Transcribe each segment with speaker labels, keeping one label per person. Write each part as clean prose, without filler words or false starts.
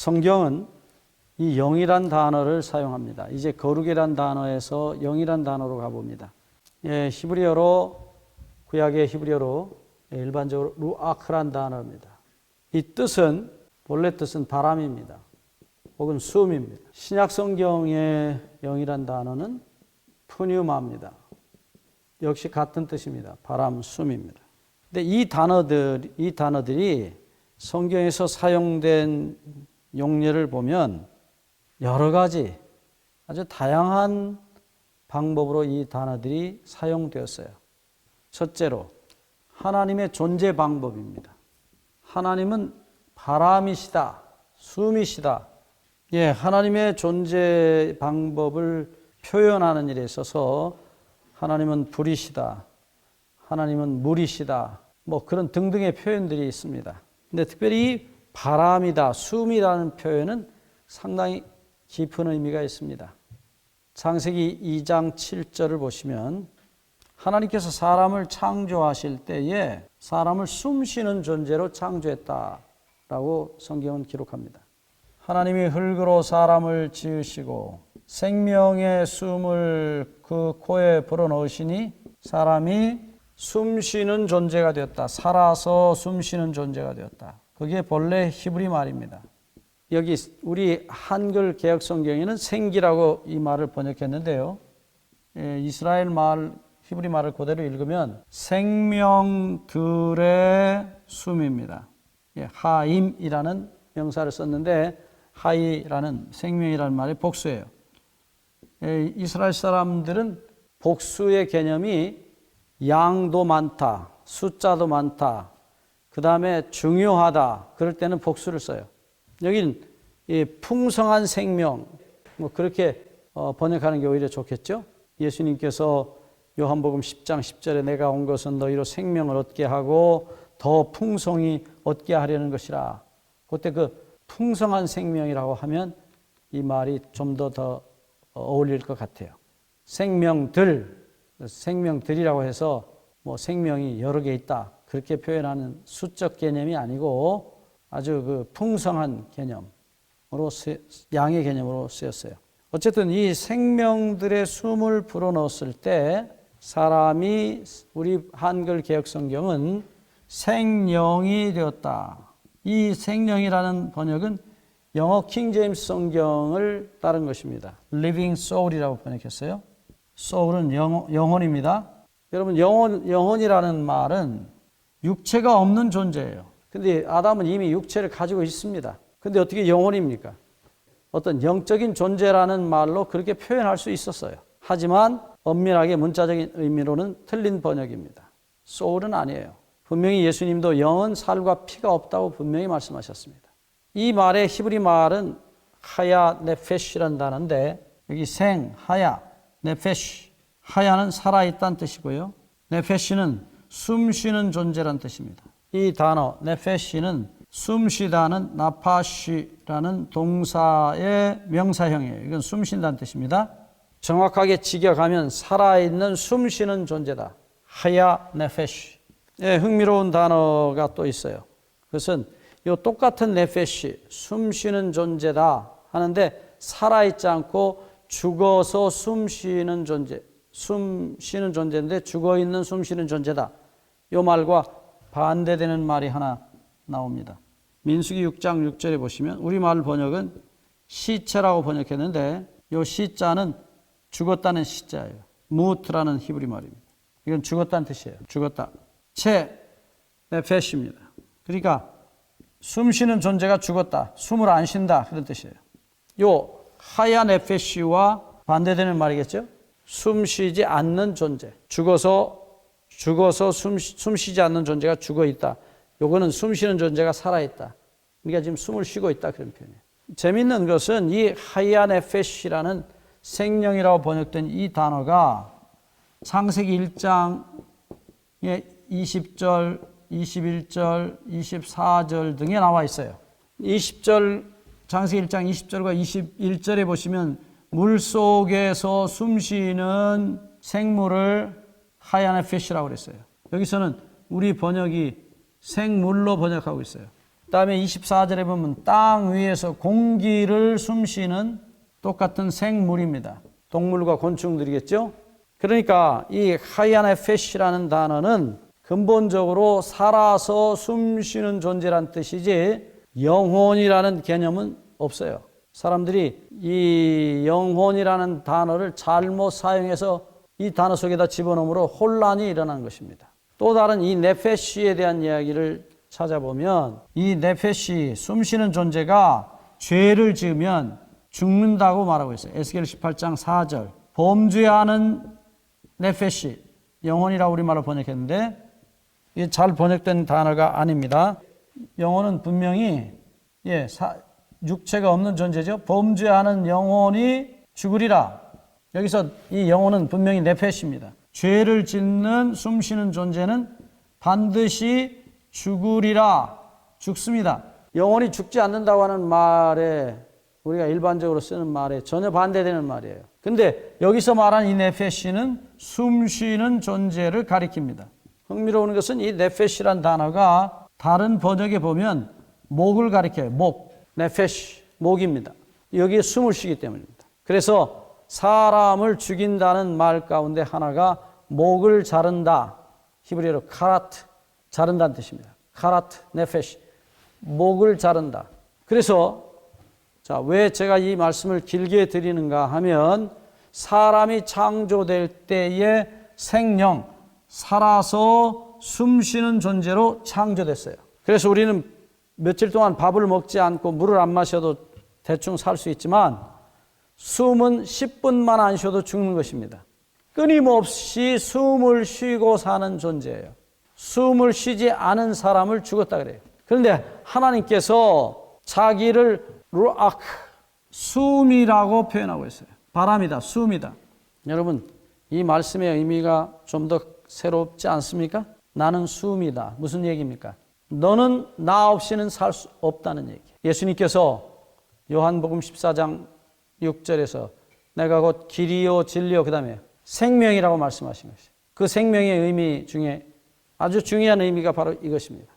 Speaker 1: 성경은 이 영이란 단어를 사용합니다. 이제 거룩이란 단어에서 영이란 단어로 가봅니다. 히브리어로, 구약의 히브리어로 일반적으로 루아크란 단어입니다. 이 뜻은, 본래 뜻은 바람입니다. 혹은 숨입니다. 신약 성경의 영이란 단어는 푸뉴마입니다. 역시 같은 뜻입니다. 바람, 숨입니다. 근데 이 단어들이 성경에서 사용된 용례를 보면 여러 가지 아주 다양한 방법으로 이 단어들이 사용되었어요. 첫째로 하나님의 존재 방법입니다. 하나님은 바람이시다, 숨이시다. 하나님의 존재 방법을 표현하는 일에 있어서 하나님은 불이시다, 하나님은 물이시다, 그런 등등의 표현들이 있습니다. 근데 특별히 바람이다, 숨이라는 표현은 상당히 깊은 의미가 있습니다. 창세기 2장 7절을 보시면 하나님께서 사람을 창조하실 때에 사람을 숨쉬는 존재로 창조했다라고 성경은 기록합니다. 하나님이 흙으로 사람을 지으시고 생명의 숨을 그 코에 불어넣으시니 사람이 숨쉬는 존재가 되었다. 살아서 숨쉬는 존재가 되었다. 그게 본래 히브리 말입니다. 여기 우리 한글 개역 성경에는 생기라고 이 말을 번역했는데요. 이스라엘 말, 히브리 말을 그대로 읽으면 생명들의 숨입니다. 하임이라는 명사를 썼는데 하이라는 생명이라는 말의 복수예요. 이스라엘 사람들은 복수의 개념이 양도 많다, 숫자도 많다, 그 다음에 중요하다, 그럴 때는 복수를 써요. 여기는 풍성한 생명, 그렇게 번역하는 게 오히려 좋겠죠. 예수님께서 요한복음 10장 10절에 내가 온 것은 너희로 생명을 얻게 하고 더 풍성히 얻게 하려는 것이라. 그때 그 풍성한 생명이라고 하면 이 말이 좀 더 어울릴 것 같아요. 생명들이라고 해서 생명이 여러 개 있다, 그렇게 표현하는 수적 개념이 아니고 아주 그 풍성한 개념으로, 양의 개념으로 쓰였어요. 어쨌든 이 생명들의 숨을 불어넣었을 때 사람이, 우리 한글 개역 성경은 생령이 되었다. 이 생령이라는 번역은 영어 킹 제임스 성경을 따른 것입니다. Living soul이라고 번역했어요. soul은 영혼입니다. 여러분, 영혼이라는 말은 육체가 없는 존재예요. 근데 아담은 이미 육체를 가지고 있습니다. 근데 어떻게 영혼입니까? 어떤 영적인 존재라는 말로 그렇게 표현할 수 있었어요. 하지만 엄밀하게 문자적인 의미로는 틀린 번역입니다. soul은 아니에요. 분명히 예수님도 영은 살과 피가 없다고 분명히 말씀하셨습니다. 이 말의 히브리 말은 하야 네페시라는 단어인데, 여기 생, 하야, 네페시, 하야는 살아있다는 뜻이고요, 네페시는 숨쉬는 존재라는 뜻입니다. 이 단어 네페시는 숨쉬다는 나파시라는 동사의 명사형이에요. 이건 숨쉰다는 뜻입니다. 정확하게 직역하면 살아있는 숨쉬는 존재다. 하야 네페시. 흥미로운 단어가 또 있어요. 그것은 이 똑같은 네페시, 숨쉬는 존재다 하는데 살아있지 않고 죽어서 숨쉬는 존재, 숨쉬는 존재인데 죽어있는 숨쉬는 존재다. 이 말과 반대되는 말이 하나 나옵니다. 민수기 6장 6절에 보시면 우리말 번역은 시체라고 번역했는데 이 시자는 죽었다는 시자예요. 무트라는 히브리 말입니다. 이건 죽었다는 뜻이에요. 죽었다. 네페시입니다. 그러니까 숨쉬는 존재가 죽었다, 숨을 안 쉰다, 그런 뜻이에요. 요 하야 네페시와 반대되는 말이겠죠. 숨쉬지 않는 존재, 죽어서 숨쉬지 않는 존재가 죽어 있다. 요거는 숨쉬는 존재가 살아 있다. 그러니까 지금 숨을 쉬고 있다, 그런 표현이에요. 재밌는 것은 이 하야 네페시라는 생명이라고 번역된 이 단어가 창세기 1장의 20절, 21절, 24절 등에 나와 있어요. 20절, 창세기 1장 20절과 21절에 보시면 물속에서 숨쉬는 생물을 하야네피시라고 그랬어요. 여기서는 우리 번역이 생물로 번역하고 있어요. 그다음에 24절에 보면 땅 위에서 공기를 숨쉬는 똑같은 생물입니다. 동물과 곤충들이겠죠. 그러니까 이 하야네페시라는 단어는 근본적으로 살아서 숨쉬는 존재란 뜻이지 영혼이라는 개념은 없어요. 사람들이 이 영혼이라는 단어를 잘못 사용해서 이 단어 속에다 집어넣음으로 혼란이 일어나는 것입니다. 또 다른 이 네페시에 대한 이야기를 찾아보면 이 네페시, 숨쉬는 존재가 죄를 지으면 죽는다고 말하고 있어요. 에스겔 18장 4절. 범죄하는 네페시, 영혼이라고 우리말로 번역했는데 이게 잘 번역된 단어가 아닙니다. 영혼은 분명히 육체가 없는 존재죠. 범죄하는 영혼이 죽으리라. 여기서 이 영혼은 분명히 네페시입니다. 죄를 짓는 숨쉬는 존재는 반드시 죽으리라. 죽습니다. 영혼이 죽지 않는다고 하는 말에 우리가 일반적으로 쓰는 말에 전혀 반대되는 말이에요. 근데 여기서 말하는 이 네페시는 숨쉬는 존재를 가리킵니다. 흥미로운 것은 이 네페시란 단어가 다른 번역에 보면 목을 가리켜요. 목, 네페시, 목입니다. 여기에 숨을 쉬기 때문입니다. 그래서 사람을 죽인다는 말 가운데 하나가 목을 자른다. 히브리어로 카라트, 자른다는 뜻입니다. 카라트, 네페시, 목을 자른다. 그래서 왜 제가 이 말씀을 길게 드리는가 하면 사람이 창조될 때의 생명, 살아서 숨쉬는 존재로 창조됐어요. 그래서 우리는 며칠 동안 밥을 먹지 않고 물을 안 마셔도 대충 살 수 있지만 숨은 10분만 안 쉬어도 죽는 것입니다. 끊임없이 숨을 쉬고 사는 존재예요. 숨을 쉬지 않은 사람을 죽었다 그래요. 그런데 하나님께서 자기를 루악, 숨이라고 표현하고 있어요. 바람이다, 숨이다. 여러분, 이 말씀의 의미가 좀 더 새롭지 않습니까? 나는 숨이다. 무슨 얘기입니까? 너는 나 없이는 살 수 없다는 얘기. 예수님께서 요한복음 14장 6절에서 내가 곧 길이요 진리요 그 다음에 생명이라고 말씀하신 것이에요. 그 생명의 의미 중에 아주 중요한 의미가 바로 이것입니다.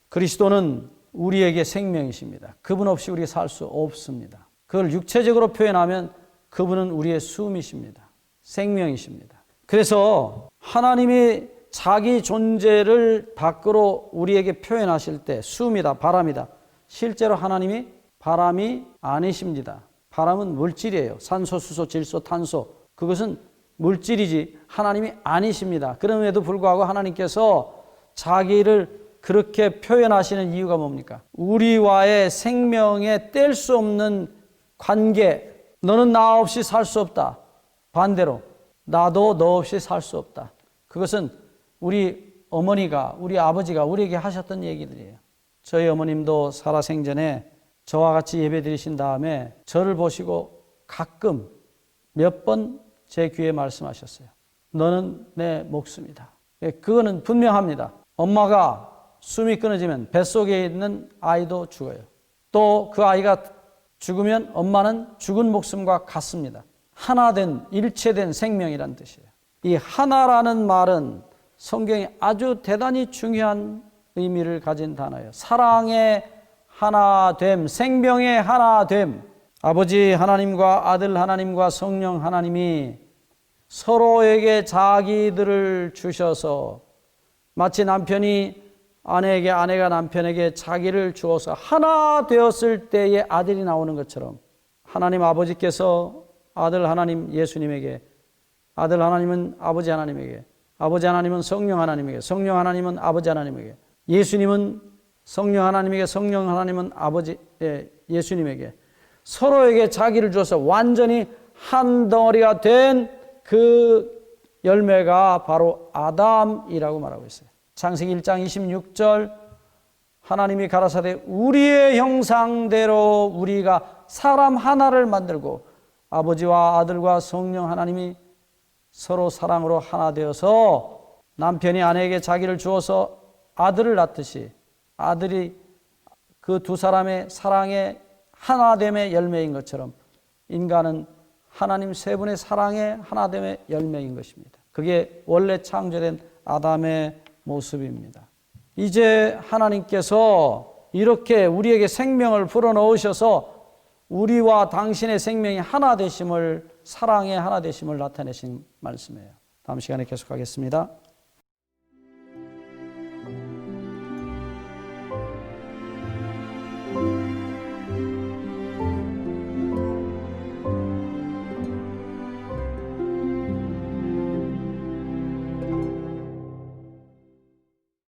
Speaker 1: 그리스도는 우리에게 생명이십니다. 그분 없이 우리가 살 수 없습니다. 그걸 육체적으로 표현하면 그분은 우리의 숨이십니다. 생명이십니다. 그래서 하나님이 자기 존재를 밖으로 우리에게 표현하실 때 숨이다, 바람이다. 실제로 하나님이 바람이 아니십니다. 바람은 물질이에요. 산소, 수소, 질소, 탄소. 그것은 물질이지 하나님이 아니십니다. 그럼에도 불구하고 하나님께서 자기를 그렇게 표현하시는 이유가 뭡니까? 우리와의 생명에 뗄 수 없는 관계. 너는 나 없이 살 수 없다. 반대로 나도 너 없이 살 수 없다. 그것은 우리 어머니가, 우리 아버지가 우리에게 하셨던 얘기들이에요. 저희 어머님도 살아생전에 저와 같이 예배 드리신 다음에 저를 보시고 가끔 몇 번 제 귀에 말씀하셨어요. 너는 내 목숨이다. 그거는 분명합니다. 엄마가 숨이 끊어지면 뱃속에 있는 아이도 죽어요. 또 그 아이가 죽으면 엄마는 죽은 목숨과 같습니다. 하나된, 일체된 생명이란 뜻이에요. 이 하나라는 말은 성경에 아주 대단히 중요한 의미를 가진 단어예요. 사랑의 하나됨, 생명의 하나됨. 아버지 하나님과 아들 하나님과 성령 하나님이 서로에게 자기들을 주셔서 마치 남편이 아내에게, 아내가 남편에게 자기를 주어서 하나 되었을 때의 아들이 나오는 것처럼 하나님 아버지께서 아들 하나님 예수님에게, 아들 하나님은 아버지 하나님에게, 아버지 하나님은 성령 하나님에게, 성령 하나님은 아버지 하나님에게, 예수님은 성령 하나님에게, 성령 하나님은 아버지 예수님에게 서로에게 자기를 주어서 완전히 한 덩어리가 된 그 열매가 바로 아담이라고 말하고 있어요. 창세기 1장 26절 하나님이 가라사대 우리의 형상대로 우리가 사람 하나를 만들고 아버지와 아들과 성령 하나님이 서로 사랑으로 하나 되어서 남편이 아내에게 자기를 주어서 아들을 낳듯이 아들이 그 두 사람의 사랑의 하나됨의 열매인 것처럼 인간은 하나님 세 분의 사랑의 하나됨의 열매인 것입니다. 그게 원래 창조된 아담의 모습입니다. 이제 하나님께서 이렇게 우리에게 생명을 불어넣으셔서 우리와 당신의 생명이 하나 되심을, 사랑의 하나 되심을 나타내신 말씀이에요. 다음 시간에 계속하겠습니다.